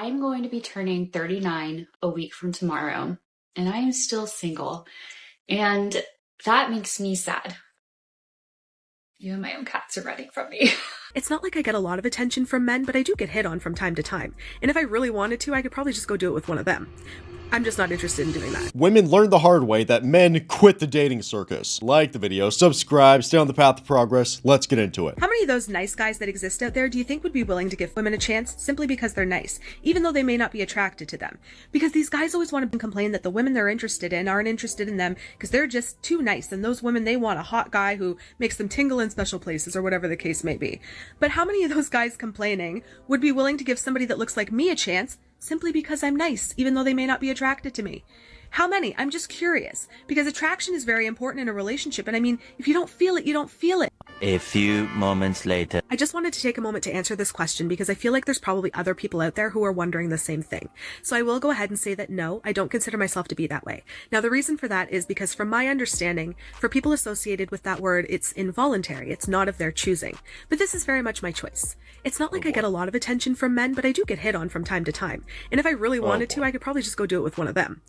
I'm going to be turning 39 a week from tomorrow, and I am still single. And that makes me sad. Even my own cats are running from me. It's not like I get a lot of attention from men, but I do get hit on from time to time. And if I really wanted to, I could probably just go do it with one of them. I'm just not interested in doing that. Women learned the hard way that men quit the dating circus. Like the video, subscribe, stay on the path of progress. Let's get into it. How many of those nice guys that exist out there do you think would be willing to give women a chance simply because they're nice, even though they may not be attracted to them? Because these guys always want to complain that the women they're interested in aren't interested in them because they're just too nice, and those women, they want a hot guy who makes them tingle in special places or whatever the case may be. But how many of those guys complaining would be willing to give somebody that looks like me a chance simply because I'm nice, even though they may not be attracted to me? How many? I'm just curious, because attraction is very important in a relationship, and I mean, if you don't feel it, you don't feel it. A few moments later. I just wanted to take a moment to answer this question because I feel like there's probably other people out there who are wondering the same thing. So I will go ahead and say that no, I don't consider myself to be that way. Now, the reason for that is because from my understanding, for people associated with that word, it's involuntary. It's not of their choosing. But this is very much my choice. It's not like I get a lot of attention from men, but I do get hit on from time to time. And if I really wanted to, I could probably just go do it with one of them.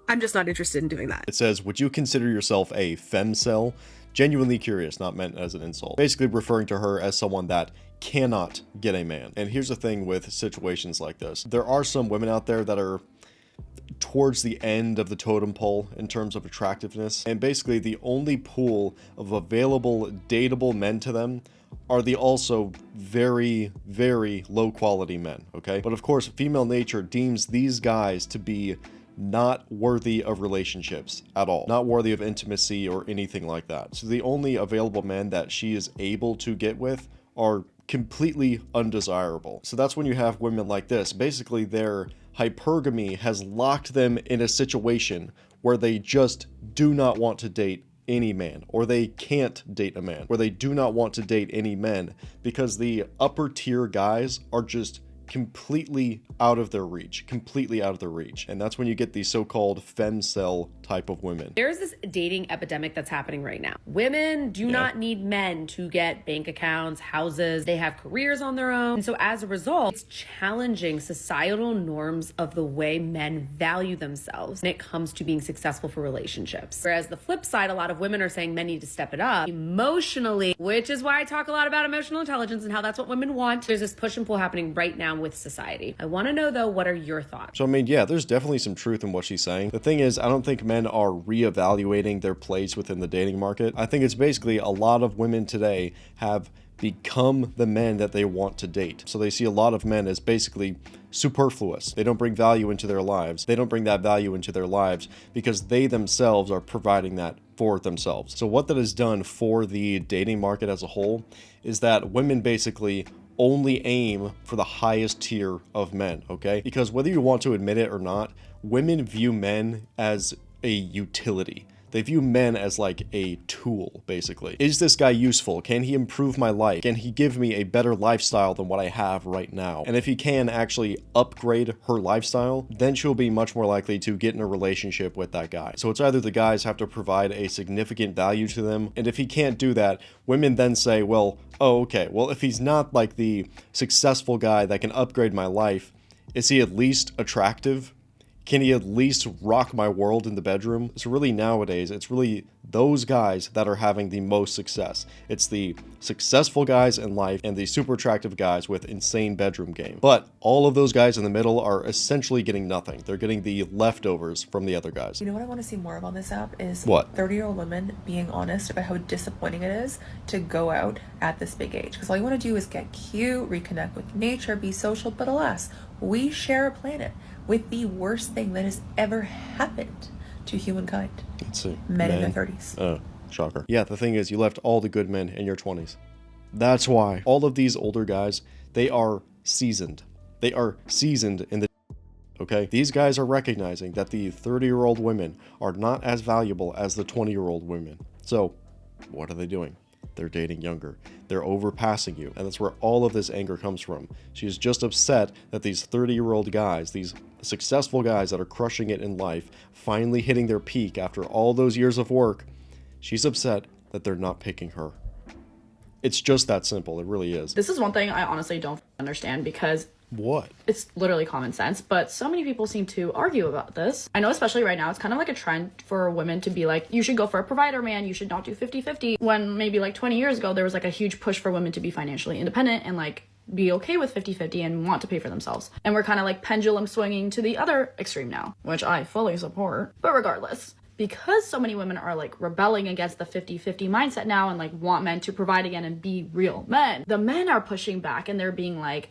I'm just not interested in doing that. It says, would you consider yourself a femcel? Genuinely curious, not meant as an insult. Basically referring to her as someone that cannot get a man. And here's the thing with situations like this. There are some women out there that are towards the end of the totem pole in terms of attractiveness. And basically the only pool of available dateable men to them are the also very, very low quality men, okay? But of course, female nature deems these guys to be not worthy of relationships at all, not worthy of intimacy or anything like that. So the only available men that she is able to get with are completely undesirable. So that's when you have women like this. Basically, their hypergamy has locked them in a situation where they just do not want to date any man, or they can't date a man, where they do not want to date any men because the upper tier guys are just completely out of their reach, and that's when you get these so-called femcel type of women. There's this dating epidemic that's happening right now. Women do not need men to get bank accounts, houses. They have careers on their own, and so as a result, it's challenging societal norms of the way men value themselves when it comes to being successful for relationships. Whereas the flip side, a lot of women are saying men need to step it up emotionally, which is why I talk a lot about emotional intelligence and how that's what women want. There's this push and pull happening right now with society. I want to know though, what are your thoughts? So I mean, yeah, there's definitely some truth in what she's saying. The thing is, I don't think men are reevaluating their place within the dating market. I think it's basically a lot of women today have become the men that they want to date. So they see a lot of men as basically superfluous. They don't bring value into their lives. They don't bring that value into their lives because they themselves are providing that for themselves. So what that has done for the dating market as a whole is that women basically only aim for the highest tier of men, okay? Because whether you want to admit it or not, women view men as a utility. They view men as like a tool, basically. Is this guy useful? Can he improve my life? Can he give me a better lifestyle than what I have right now? And if he can actually upgrade her lifestyle, then she'll be much more likely to get in a relationship with that guy. So it's either the guys have to provide a significant value to them, and if he can't do that, women then say, well, oh, okay, well, if he's not like the successful guy that can upgrade my life, is he at least attractive? Can he at least rock my world in the bedroom? So really nowadays, it's really those guys that are having the most success. It's the successful guys in life and the super attractive guys with insane bedroom game. But all of those guys in the middle are essentially getting nothing. They're getting the leftovers from the other guys. You know what I want to see more of on this app is what? 30-year-old women being honest about how disappointing it is to go out at this big age. Because all you want to do is get cute, reconnect with nature, be social, but alas, we share a planet with the worst thing that has ever happened to humankind. Let's see. Men in their 30s. Oh, shocker. Yeah, the thing is, you left all the good men in your 20s. That's why. All of these older guys, they are seasoned. They are seasoned in the okay? These guys are recognizing that the 30-year-old women are not as valuable as the 20-year-old women. So, what are they doing? They're dating younger. They're overpassing you. And that's where all of this anger comes from. She's just upset that these 30-year-old guys, these successful guys that are crushing it in life, finally hitting their peak after all those years of work, she's upset that they're not picking her. It's just that simple. It really is. This is one thing I honestly don't understand, because What? It's literally common sense, but so many people seem to argue about this. I know especially right now, it's kind of like a trend for women to be like, you should go for a provider man, you should not do 50-50. When maybe like 20 years ago, there was like a huge push for women to be financially independent and like be okay with 50-50 and want to pay for themselves. And we're kind of like pendulum swinging to the other extreme now, which I fully support. But regardless, because so many women are like rebelling against the 50-50 mindset now and like want men to provide again and be real men, the men are pushing back and they're being like,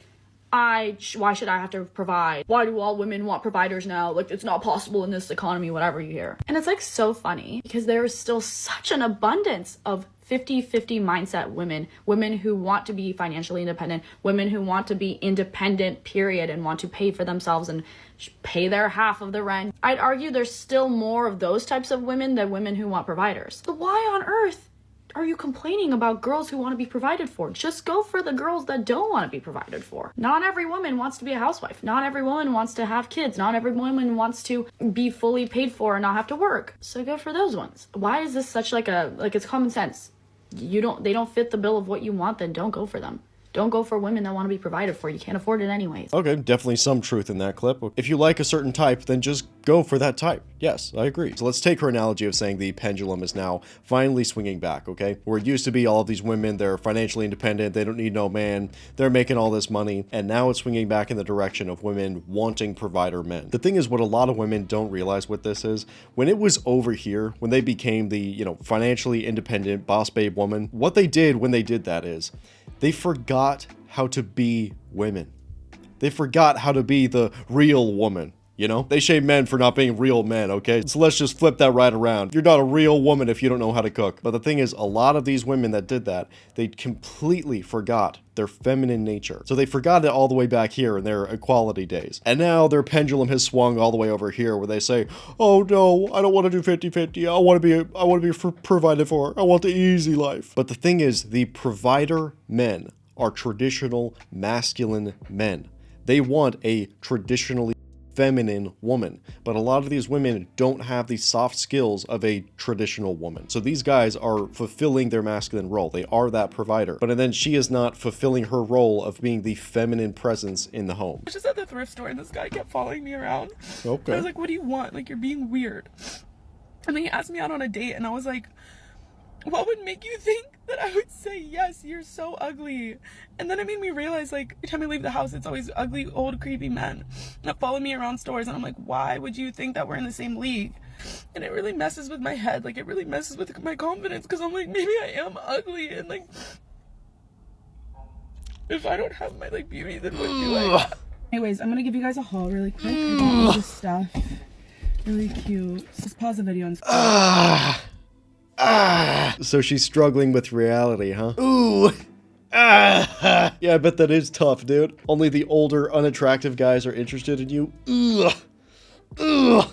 why should I have to provide? Why do all women want providers now? Like, it's not possible in this economy, whatever you hear. And it's like so funny because there is still such an abundance of 50-50 mindset women who want to be financially independent, women who want to be independent, period, and want to pay for themselves and pay their half of the rent. I'd argue there's still more of those types of women than women who want providers. So why on earth are you complaining about girls who want to be provided for? Just go for the girls that don't want to be provided for. Not every woman wants to be a housewife. Not every woman wants to have kids. Not every woman wants to be fully paid for and not have to work. So go for those ones. Why is this such like it's common sense? They don't fit the bill of what you want, then don't go for them. Don't go for women that want to be provided for. You can't afford it anyways. Okay, definitely some truth in that clip. If you like a certain type, then just go for that type. Yes, I agree. So let's take her analogy of saying the pendulum is now finally swinging back, okay? Where it used to be all of these women, they're financially independent, they don't need no man, they're making all this money, and now it's swinging back in the direction of women wanting provider men. The thing is, what a lot of women don't realize what this is, when it was over here, when they became the, financially independent boss babe woman, what they did when they did that is, they forgot how to be women. They forgot how to be the real woman, They shame men for not being real men, okay? So let's just flip that right around. You're not a real woman if you don't know how to cook. But the thing is, a lot of these women that did that, they completely forgot their feminine nature. So they forgot it all the way back here in their equality days. And now their pendulum has swung all the way over here where they say, oh no, I don't want to do 50-50. I want to be provided for. I want the easy life. But the thing is, the provider men are traditional masculine men. They want a traditionally feminine woman, but a lot of these women don't have the soft skills of a traditional woman. So these guys are fulfilling their masculine role. They are that provider, but then she is not fulfilling her role of being the feminine presence in the home. I was just at the thrift store and this guy kept following me around. Okay. I was like, what do you want? Like, you're being weird. And then he asked me out on a date and I was like, what would make you think that I would say yes? You're so ugly. And then it made me realize, like, every time I leave the house, it's always ugly, old, creepy men that follow me around stores. And I'm like, why would you think that we're in the same league? And it really messes with my head. Like, it really messes with my confidence because I'm like, maybe I am ugly. And, like, if I don't have my, like, beauty, then what do I have? Anyways, I'm going to give you guys a haul really quick. I got all this stuff. Really cute. Just pause the video and So she's struggling with reality, huh? Ooh. Yeah, I bet that is tough, dude. Only the older, unattractive guys are interested in you. Ugh. Ugh.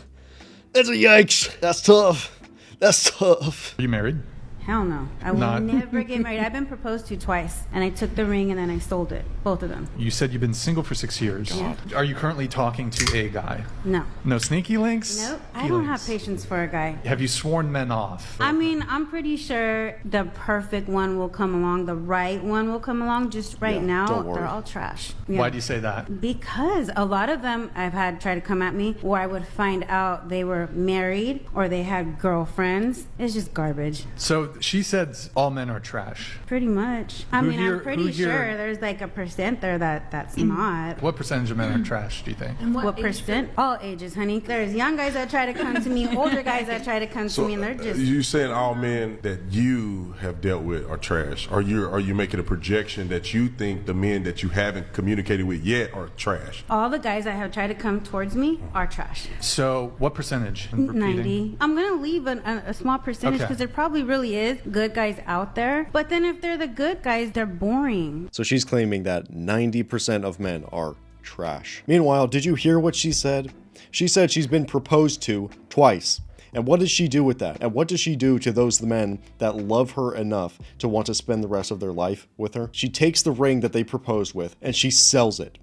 That's a yikes. That's tough. That's tough. Are you married? Hell no. I will never get married. I've been proposed to twice, and I took the ring and then I sold it. Both of them. You said you've been single for 6 years. Yeah. Are you currently talking to a guy? No. No sneaky links? Nope. I don't have patience for a guy. Have you sworn men off? I mean, I'm pretty sure the perfect one will come along. The right one will come along. Just right now, they're all trash. Yeah. Why do you say that? Because a lot of them I've had try to come at me where I would find out they were married or they had girlfriends. It's just garbage. So she said all men are trash. Pretty much. I mean, I'm pretty sure there's like a percent there that's not. What percentage of men are trash, do you think? And what percent? All ages, honey. There's young guys that try to come to me, older guys that try to come to me, and they're just... You saying all men that you have dealt with are trash? Are you making a projection that you think the men that you haven't communicated with yet are trash? All the guys that have tried to come towards me are trash. So what percentage? 90. I'm going to leave a small percentage because there probably really is good guys out there. But then if they're the good guys, they're boring. So she's claiming that 90% of men are trash. Meanwhile, did you hear what she said? She said she's been proposed to twice. And what does she do with that? And what does she do to those men that love her enough to want to spend the rest of their life with her? She takes the ring that they proposed with and she sells it.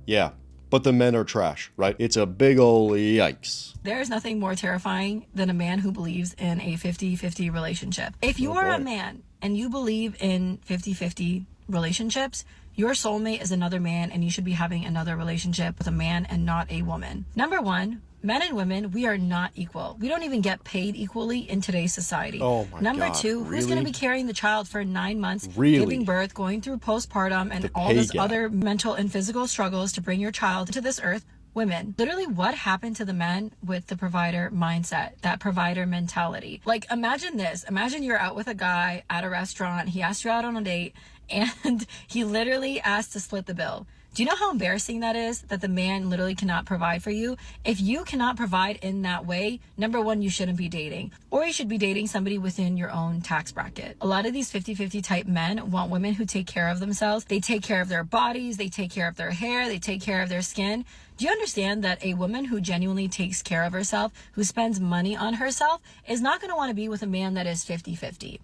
Yeah. But the men are trash, right? It's a big ol' yikes. There's nothing more terrifying than a man who believes in a 50-50 relationship. If you are a man and you believe in 50-50 relationships, your soulmate is another man and you should be having another relationship with a man and not a woman. Number one, men and women, we are not equal. We don't even get paid equally in today's society. Oh my Number God, two, who's going to be carrying the child for 9 months, Really? giving birth, going through postpartum, and The all pay those gap. other mental and physical struggles to bring your child to this earth? Women. Literally, what happened to the men with the provider mindset, that provider mentality? Like, imagine this. Imagine you're out with a guy at a restaurant. He asked you out on a date and he literally asked to split the bill. Do you know how embarrassing that is, that the man literally cannot provide for you? If you cannot provide in that way, number one, you shouldn't be dating. Or you should be dating somebody within your own tax bracket. A lot of these 50-50 type men want women who take care of themselves. They take care of their bodies. They take care of their hair. They take care of their skin. Do you understand that a woman who genuinely takes care of herself, who spends money on herself, is not going to want to be with a man that is 50-50?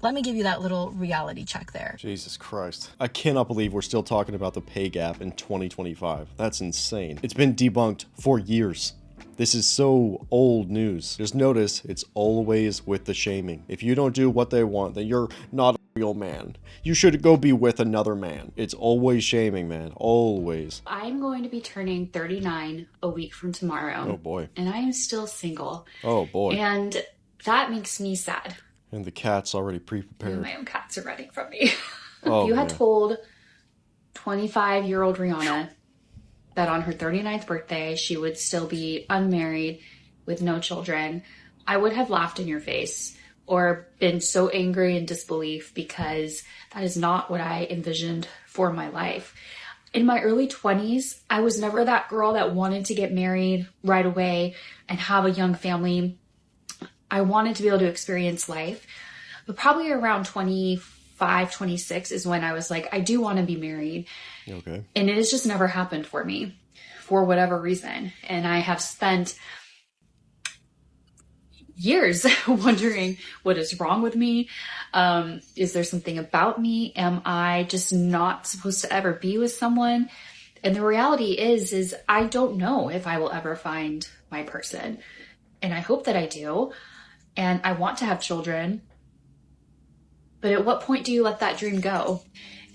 Let me give you that little reality check there. Jesus Christ. I cannot believe we're still talking about the pay gap in 2025. That's insane. It's been debunked for years. This is so old news. Just notice it's always with the shaming. If you don't do what they want, then you're not a real man. You should go be with another man. It's always shaming, man. Always. I'm going to be turning 39 a week from tomorrow. Oh boy. And I am still single. Oh boy. And that makes me sad. And the cat's already pre-prepared. My own cats are running from me. Oh, if you had man. told 25-year-old Rihanna that on her 39th birthday she would still be unmarried with no children, I would have laughed in your face or been so angry in disbelief, because that is not what I envisioned for my life. In my early 20s, I was never that girl that wanted to get married right away and have a young family. I wanted to be able to experience life, but probably around 25, 26 is when I was like, I do want to be married. Okay. And it has just never happened for me for whatever reason. And I have spent years wondering what is wrong with me. Is there something about me? Am I just not supposed to ever be with someone? And the reality is I don't know if I will ever find my person. And I hope that I do. And I want to have children, but at what point do you let that dream go?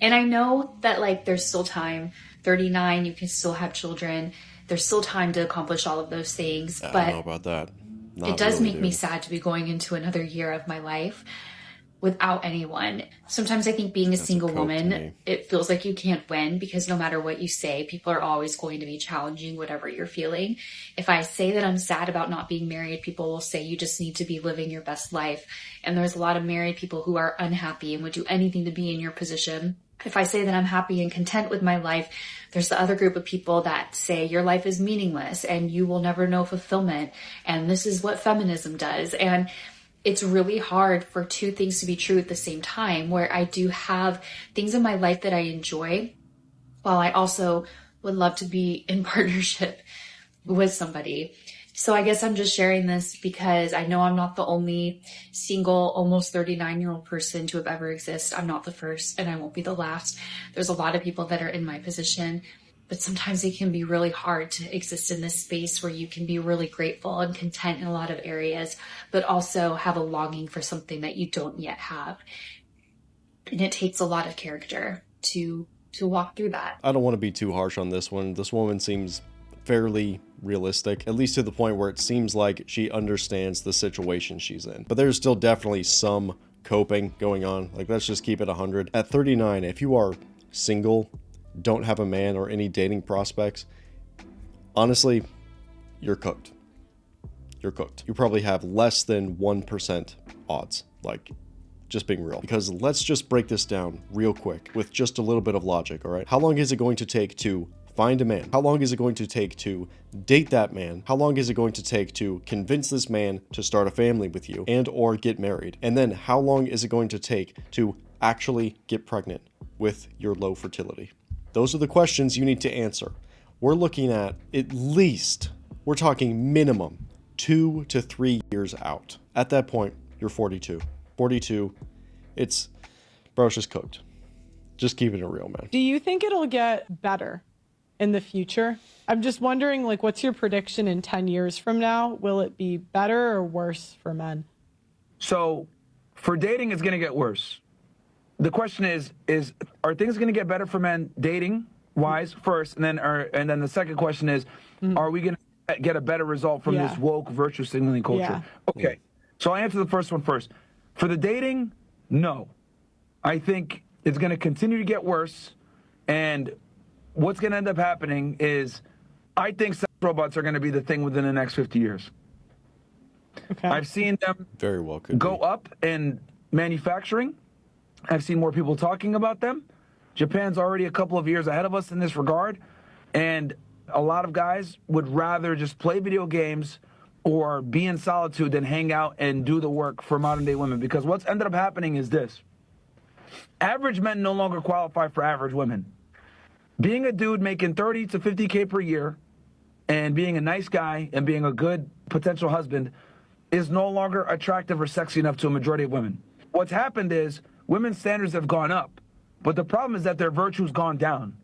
And I know that, like, there's still time. 39, you can still have children. There's still time to accomplish all of those things. I But don't know about that. Not it does really, make me dude. sad to be going into another year of my life without anyone. Sometimes I think being a single cope to me. woman, it feels like you can't win, because no matter what you say, people are always going to be challenging whatever you're feeling. If I say that I'm sad about not being married, people will say you just need to be living your best life. And there's a lot of married people who are unhappy and would do anything to be in your position. If I say that I'm happy and content with my life, there's the other group of people that say your life is meaningless and you will never know fulfillment. And this is what feminism does. And it's really hard for two things to be true at the same time, where I do have things in my life that I enjoy, while I also would love to be in partnership with somebody. So I guess I'm just sharing this because I know I'm not the only single, almost 39-year-old person to have ever existed. I'm not the first, and I won't be the last. There's a lot of people that are in my position, but sometimes it can be really hard to exist in this space where you can be really grateful and content in a lot of areas, but also have a longing for something that you don't yet have. And it takes a lot of character to walk through that. I don't want to be too harsh on this one. This woman seems fairly realistic, at least to the point where it seems like she understands the situation she's in. But there's still definitely some coping going on. Like, let's just keep it 100. At 39, if you are single, don't have a man or any dating prospects, honestly, you're cooked. You're cooked. You probably have less than 1% odds. Like, just being real. Because let's just break this down real quick with just a little bit of logic, all right? How long is it going to take to find a man? How long is it going to take to date that man? How long is it going to take to convince this man to start a family with you and or get married? And then how long is it going to take to actually get pregnant with your low fertility? Those are the questions you need to answer. We're looking at least, we're talking minimum 2 to 3 years out. At that point, you're 42. 42, it's just cooked. Just keeping it real, man. Do you think it'll get better in the future? I'm just wondering, like, what's your prediction in 10 years from now? Will it be better or worse for men? So, for dating, it's going to get worse. the question is are things going to get better for men dating wise first, and then the second question is, are we going to get a better result from this woke virtue signaling culture? Yeah. Okay, so I'll answer the first one first. For the dating, no. I think it's going to continue to get worse, and what's going to end up happening is I think sex robots are going to be the thing within the next 50 years. Okay. I've seen them very well go up in manufacturing. I've seen more people talking about them. Japan's already a couple of years ahead of us in this regard, and a lot of guys would rather just play video games or be in solitude than hang out and do the work for modern day women, because what's ended up happening is this. Average men no longer qualify for average women. Being a dude making 30 to 50K per year and being a nice guy and being a good potential husband is no longer attractive or sexy enough to a majority of women. What's happened is women's standards have gone up, but the problem is that their virtue's gone down.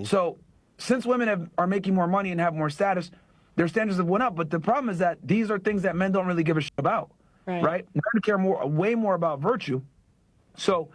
So since women are making more money and have more status, their standards have went up, but the problem is that these are things that men don't really give a shit about, right? Men care way more about virtue. So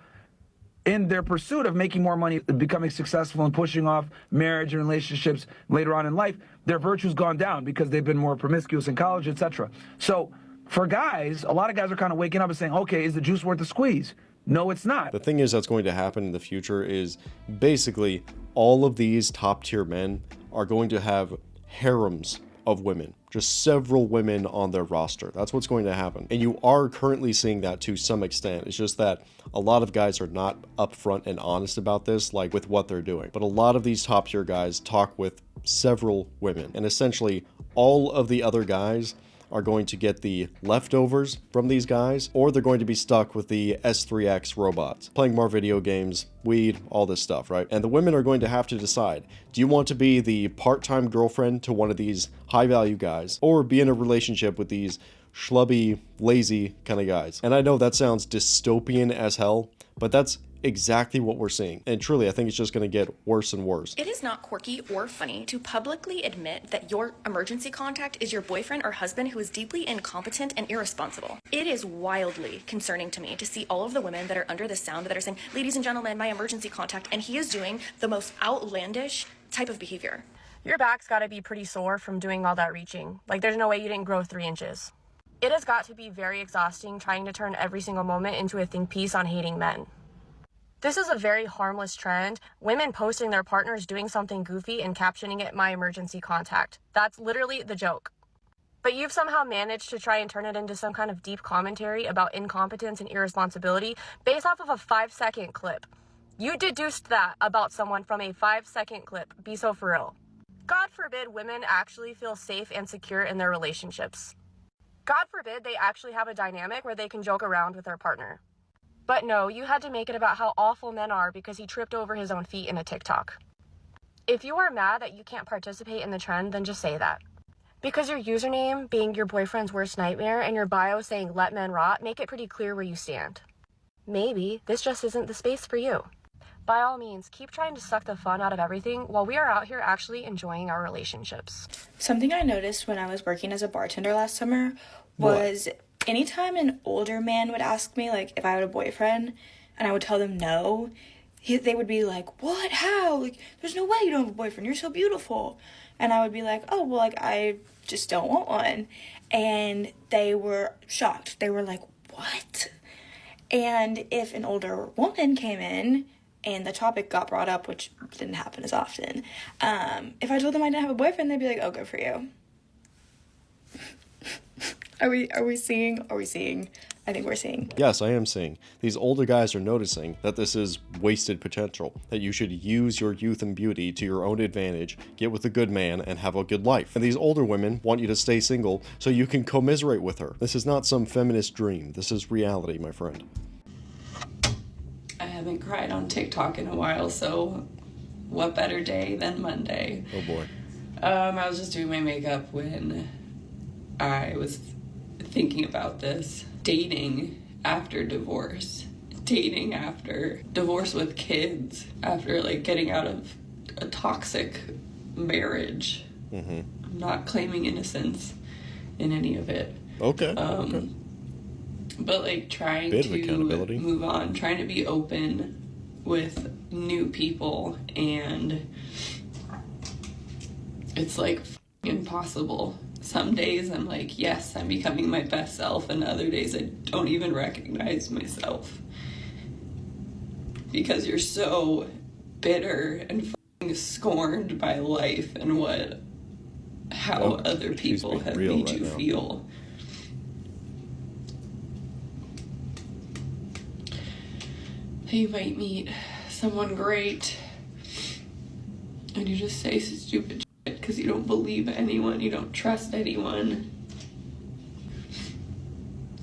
in their pursuit of making more money, becoming successful and pushing off marriage and relationships later on in life, their virtue's gone down because they've been more promiscuous in college, etc. So for guys, a lot of guys are kind of waking up and saying, okay, is the juice worth the squeeze? No, it's not. The thing is that's going to happen in the future is basically all of these top tier men are going to have harems of women, just several women on their roster. That's what's going to happen. And you are currently seeing that to some extent. It's just that a lot of guys are not upfront and honest about this, like with what they're doing. But a lot of these top tier guys talk with several women, and essentially all of the other guys are going to get the leftovers from these guys, or they're going to be stuck with the S3X robots, playing more video games, weed, all this stuff, right? And the women are going to have to decide, do you want to be the part-time girlfriend to one of these high-value guys, or be in a relationship with these schlubby, lazy kind of guys? And I know that sounds dystopian as hell, but that's exactly what we're seeing. And truly, I think it's just going to get worse and worse. It is not quirky or funny to publicly admit that your emergency contact is your boyfriend or husband who is deeply incompetent and irresponsible. It is wildly concerning to me to see all of the women that are under the sound that are saying, ladies and gentlemen, my emergency contact, and he is doing the most outlandish type of behavior. Your back's got to be pretty sore from doing all that reaching. Like, there's no way you didn't grow 3 inches. It has got to be very exhausting trying to turn every single moment into a think piece on hating men. This is a very harmless trend. Women posting their partners doing something goofy and captioning it my emergency contact. That's literally the joke. But you've somehow managed to try and turn it into some kind of deep commentary about incompetence and irresponsibility based off of a 5-second clip. You deduced that about someone from a 5-second clip. Be so for real. God forbid women actually feel safe and secure in their relationships. God forbid they actually have a dynamic where they can joke around with their partner. But no, you had to make it about how awful men are because he tripped over his own feet in a TikTok. If you are mad that you can't participate in the trend, then just say that. Because your username being your boyfriend's worst nightmare and your bio saying let men rot make it pretty clear where you stand. Maybe this just isn't the space for you. By all means, keep trying to suck the fun out of everything while we are out here actually enjoying our relationships. Something I noticed when I was working as a bartender last summer was anytime an older man would ask me, like, if I had a boyfriend, and I would tell them no, they would be like, what? How? Like, there's no way you don't have a boyfriend. You're so beautiful. And I would be like, oh, well, like, I just don't want one. And they were shocked. They were like, what? And if an older woman came in and the topic got brought up, which didn't happen as often, if I told them I didn't have a boyfriend, they'd be like, oh, good for you. Are we seeing? I think we're seeing. Yes, I am seeing. These older guys are noticing that this is wasted potential, that you should use your youth and beauty to your own advantage, get with a good man, and have a good life. And these older women want you to stay single so you can commiserate with her. This is not some feminist dream. This is reality, my friend. I haven't cried on TikTok in a while, so what better day than Monday? Oh boy. I was just doing my makeup when I was thinking about this. Dating after divorce. Dating after divorce with kids. After, like, getting out of a toxic marriage. I'm not claiming innocence in any of it. Okay. But like trying to move on, trying to be open with new people, and it's like impossible. Some days I'm like, yes, I'm becoming my best self, and other days I don't even recognize myself. Because you're so bitter and scorned by life and how other people have made you feel. You might meet someone great and you just say stupid shit because you don't believe anyone, you don't trust anyone.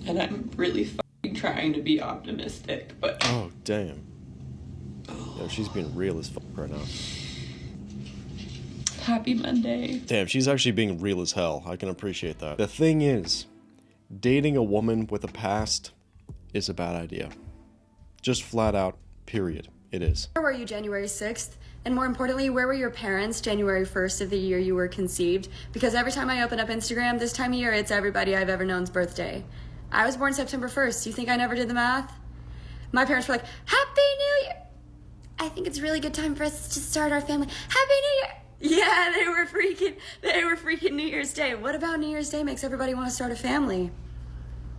And I'm really trying to be optimistic, but... Oh, damn. Yeah, she's being real as fuck right now. Happy Monday. Damn, she's actually being real as hell. I can appreciate that. The thing is, dating a woman with a past is a bad idea. Just flat out, period. It is. Where were you January 6th? And more importantly, where were your parents January 1st of the year you were conceived? Because every time I open up Instagram this time of year, it's everybody I've ever known's birthday. I was born September 1st. You think I never did the math? My parents were like, Happy New Year! I think it's a really good time for us to start our family. Happy New Year! Yeah, they were freaking New Year's Day. What about New Year's Day makes everybody want to start a family?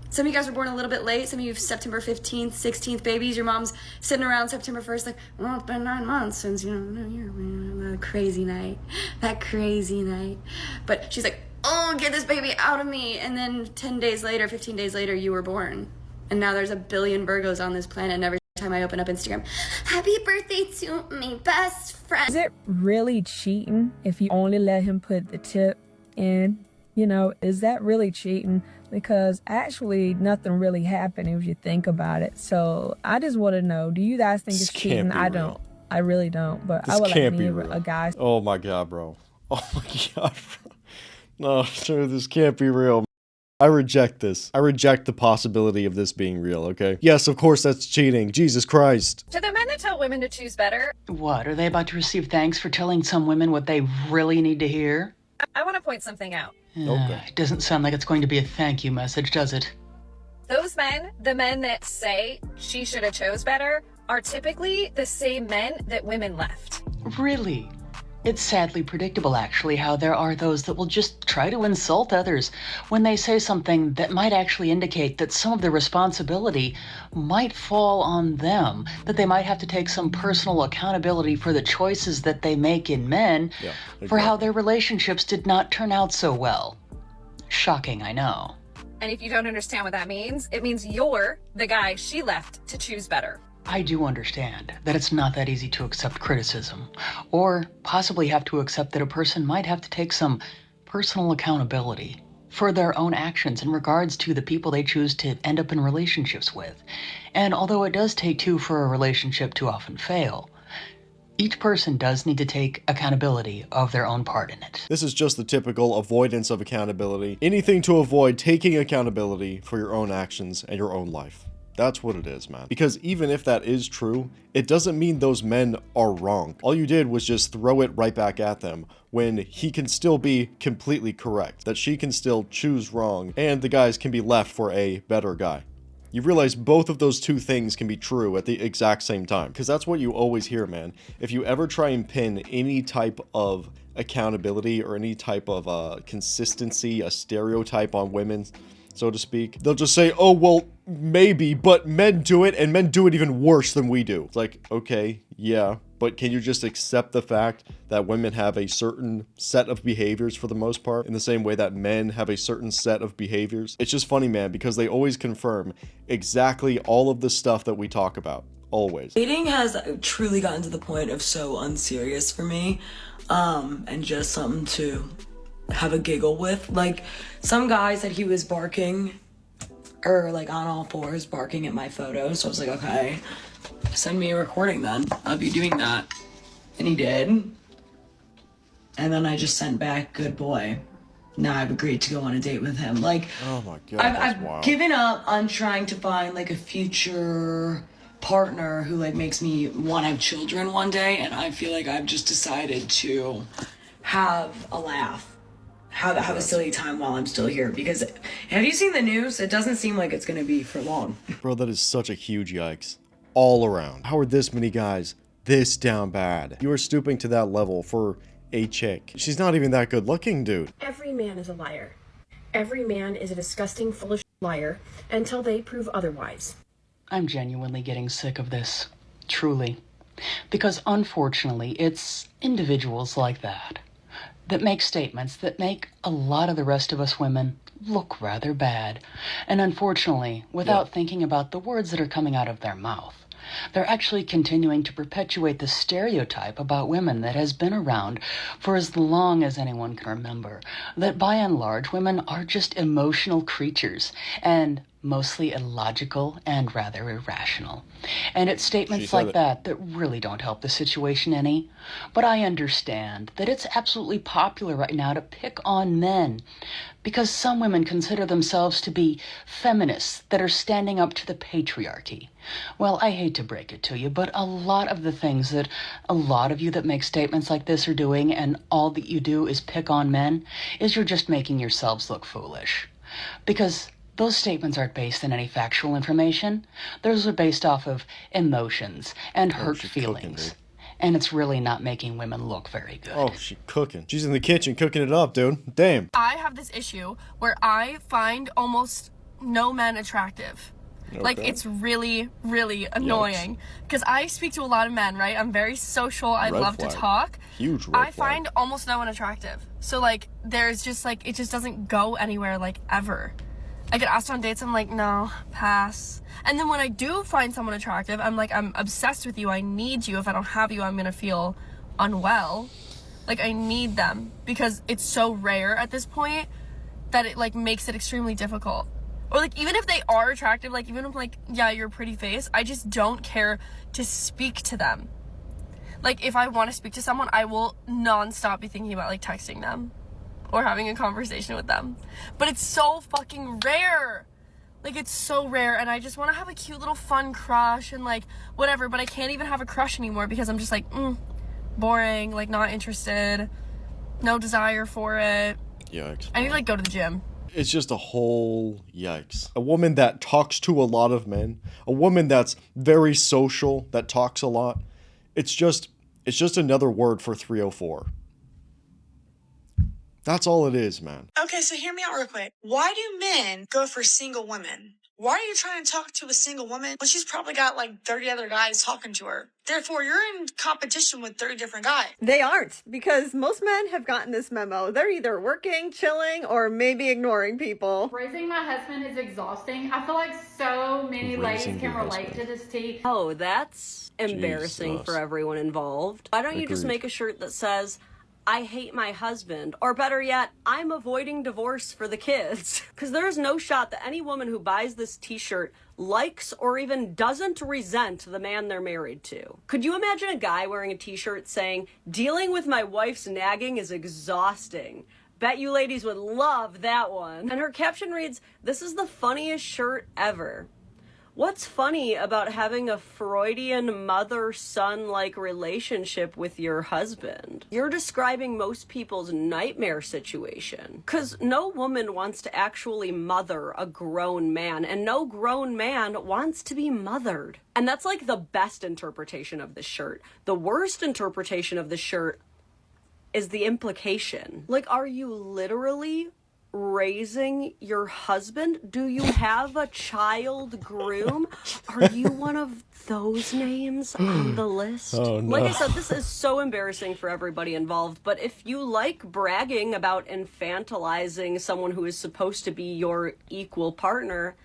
Some of you guys were born a little bit late. Some of you have September 15th, 16th babies. Your mom's sitting around September 1st like, well, it's been 9 months since, that crazy night. That crazy night. But she's like, oh, get this baby out of me. And then 10 days later, 15 days later, you were born. And now there's a billion Virgos on this planet. And every time I open up Instagram, happy birthday to my best friend. Is it really cheating if you only let him put the tip in? Is that really cheating? Because actually nothing really happened if you think about it. So I just want to know, do you guys think it's cheating? I don't. I really don't. But I would like to hear a guy. Oh my God, bro. Oh my God, bro. No, sir, this can't be real. I reject this. I reject the possibility of this being real, okay? Yes, of course that's cheating. Jesus Christ. To the men that tell women to choose better. What, are they about to receive thanks for telling some women what they really need to hear? I want to point something out. Okay. It doesn't sound like it's going to be a thank you message, does it? Those men, the men that say she should have chose better, are typically the same men that women left. Really? It's sadly predictable, actually, how there are those that will just try to insult others when they say something that might actually indicate that some of the responsibility might fall on them, that they might have to take some personal accountability for the choices that they make in men, for how their relationships did not turn out so well. Shocking, I know. And if you don't understand what that means, it means you're the guy she left to choose better. I do understand that it's not that easy to accept criticism, or possibly have to accept that a person might have to take some personal accountability for their own actions in regards to the people they choose to end up in relationships with. And although it does take two for a relationship to often fail, each person does need to take accountability of their own part in it. This is just the typical avoidance of accountability. Anything to avoid taking accountability for your own actions and your own life. That's what it is, man. Because even if that is true, it doesn't mean those men are wrong. All you did was just throw it right back at them when he can still be completely correct, that she can still choose wrong, and the guys can be left for a better guy. You realize both of those two things can be true at the exact same time, because that's what you always hear, man. If you ever try and pin any type of accountability or any type of consistency, a stereotype on women, so to speak, they'll just say, oh, well, maybe, but men do it, and men do it even worse than we do. It's like, okay, yeah, but can you just accept the fact that women have a certain set of behaviors for the most part, in the same way that men have a certain set of behaviors? It's just funny, man, because they always confirm exactly all of the stuff that we talk about. Always. Dating has truly gotten to the point of so unserious for me, and just something to have a giggle with. Like, some guy said he was barking, or like on all fours barking at my photos, so I was like, okay, send me a recording then of you doing that. And he did. And then I just sent back, good boy. Now I've agreed to go on a date with him. Like, oh my God, I've given up on trying to find like a future partner who like makes me want to have children one day, and I feel like I've just decided to have a laugh. have a silly time while I'm still here. Because have you seen the news? It doesn't seem like it's going to be for long. Bro, that is such a huge yikes. All around. How are this many guys this down bad? You are stooping to that level for a chick. She's not even that good looking, dude. Every man is a liar. Every man is a disgusting, full of liar until they prove otherwise. I'm genuinely getting sick of this. Truly. Because unfortunately, it's individuals like that make statements that make a lot of the rest of us women look rather bad. And unfortunately, without thinking about the words that are coming out of their mouth, they're actually continuing to perpetuate the stereotype about women that has been around for as long as anyone can remember. That by and large, women are just emotional creatures and mostly illogical and rather irrational. And it's statements like that really don't help the situation any. But I understand that it's absolutely popular right now to pick on men because some women consider themselves to be feminists that are standing up to the patriarchy. Well, I hate to break it to you, but a lot of the things that a lot of you that make statements like this are doing, and all that you do is pick on men, is you're just making yourselves look foolish. Because those statements aren't based in any factual information. Those are based off of emotions and hurt feelings. And it's really not making women look very good. Oh, she's cooking. She's in the kitchen cooking it up, dude. Damn. I have this issue where I find almost no men attractive. Okay. Like, it's really, really annoying. Because I speak to a lot of men, right? I'm very social. I love to talk. Huge red I find almost no one attractive. So, like, there's just, like, it just doesn't go anywhere, like, ever. I get asked on dates, I'm like, no, pass. And then when I do find someone attractive, I'm like, I'm obsessed with you. I need you. If I don't have you, I'm gonna feel unwell. Like, I need them because it's so rare at this point that it, like, makes it extremely difficult. Or, like, even if they are attractive, like, even if, like, yeah, you're a pretty face, I just don't care to speak to them. Like, if I want to speak to someone, I will nonstop be thinking about, like, texting them or having a conversation with them. But it's so fucking rare. Like, it's so rare, and I just want to have a cute little fun crush and, like, whatever, but I can't even have a crush anymore because I'm just like, boring, like, not interested, no desire for it. Yikes. I need to, like, go to the gym. It's just a whole yikes. A woman that talks to a lot of men, a woman that's very social, that talks a lot, it's just another word for 304. That's all it is, man. Okay, so hear me out real quick. Why do men go for single women? Why are you trying to talk to a single woman when she's probably got like 30 other guys talking to her? Therefore, you're in competition with 30 different guys. They aren't, because most men have gotten this memo. They're either working, chilling, or maybe ignoring people. Raising my husband is exhausting. I feel like so many ladies can relate to this tea. Oh, that's embarrassing for everyone involved. Why don't you just make a shirt that says, I hate my husband, or better yet, I'm avoiding divorce for the kids. Because there's no shot that any woman who buys this t-shirt likes or even doesn't resent the man they're married to. Could you imagine a guy wearing a t-shirt saying, dealing with my wife's nagging is exhausting? Bet you ladies would love that one. And her caption reads, this is the funniest shirt ever. What's funny about having a Freudian mother-son-like relationship with your husband? You're describing most people's nightmare situation. Because no woman wants to actually mother a grown man, and no grown man wants to be mothered. And that's like the best interpretation of the shirt. The worst interpretation of the shirt is the implication. Like, are you literally raising your husband? Do you have a child groom? Are you one of those names on the list? Oh, no. Like I said, this is so embarrassing for everybody involved, but if you like bragging about infantilizing someone who is supposed to be your equal partner,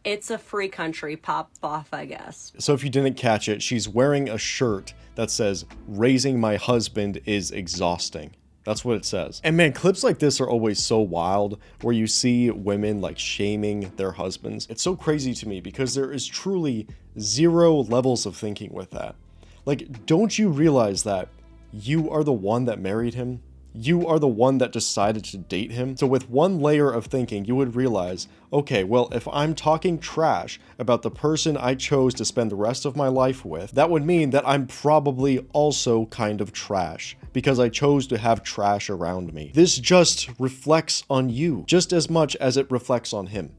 it's a free country. Pop off, I guess. So if you didn't catch it, she's wearing a shirt that says, raising my husband is exhausting. That's what it says. And man, clips like this are always so wild, where you see women like shaming their husbands. It's so crazy to me because there is truly zero levels of thinking with that. Like, don't you realize that you are the one that married him? You are the one that decided to date him. So with one layer of thinking, you would realize, okay, well, if I'm talking trash about the person I chose to spend the rest of my life with, that would mean that I'm probably also kind of trash because I chose to have trash around me. This just reflects on you just as much as it reflects on him.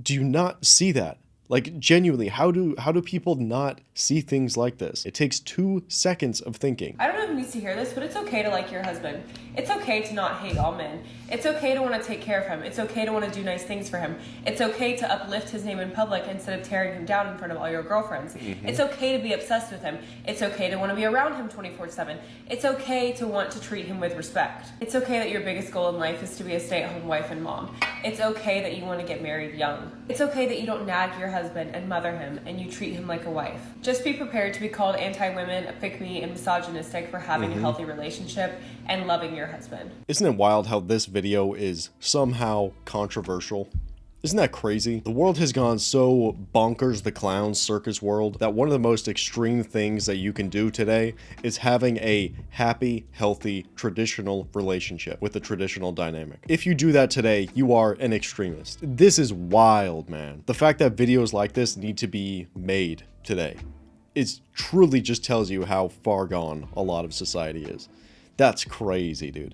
Do you not see that? Like, genuinely, how do people not see things like this? It takes 2 seconds of thinking. I don't know who needs to hear this, but it's okay to like your husband. It's okay to not hate all men. It's okay to want to take care of him. It's okay to want to do nice things for him. It's okay to uplift his name in public instead of tearing him down in front of all your girlfriends. It's okay to be obsessed with him. It's okay to want to be around him 24/7. It's okay to want to treat him with respect. It's okay that your biggest goal in life is to be a stay-at-home wife and mom. It's okay that you want to get married young. It's okay that you don't nag your husband and mother him and you treat him like a wife. Just be prepared to be called anti-women, a pick-me, and misogynistic for having a healthy relationship and loving your husband. Isn't it wild how this video is somehow controversial? Isn't that crazy? The world has gone so bonkers the clown circus world that one of the most extreme things that you can do today is having a happy, healthy, traditional relationship with a traditional dynamic. If you do that today, you are an extremist. This is wild, man. The fact that videos like this need to be made today, it truly just tells you how far gone a lot of society is. That's crazy, dude.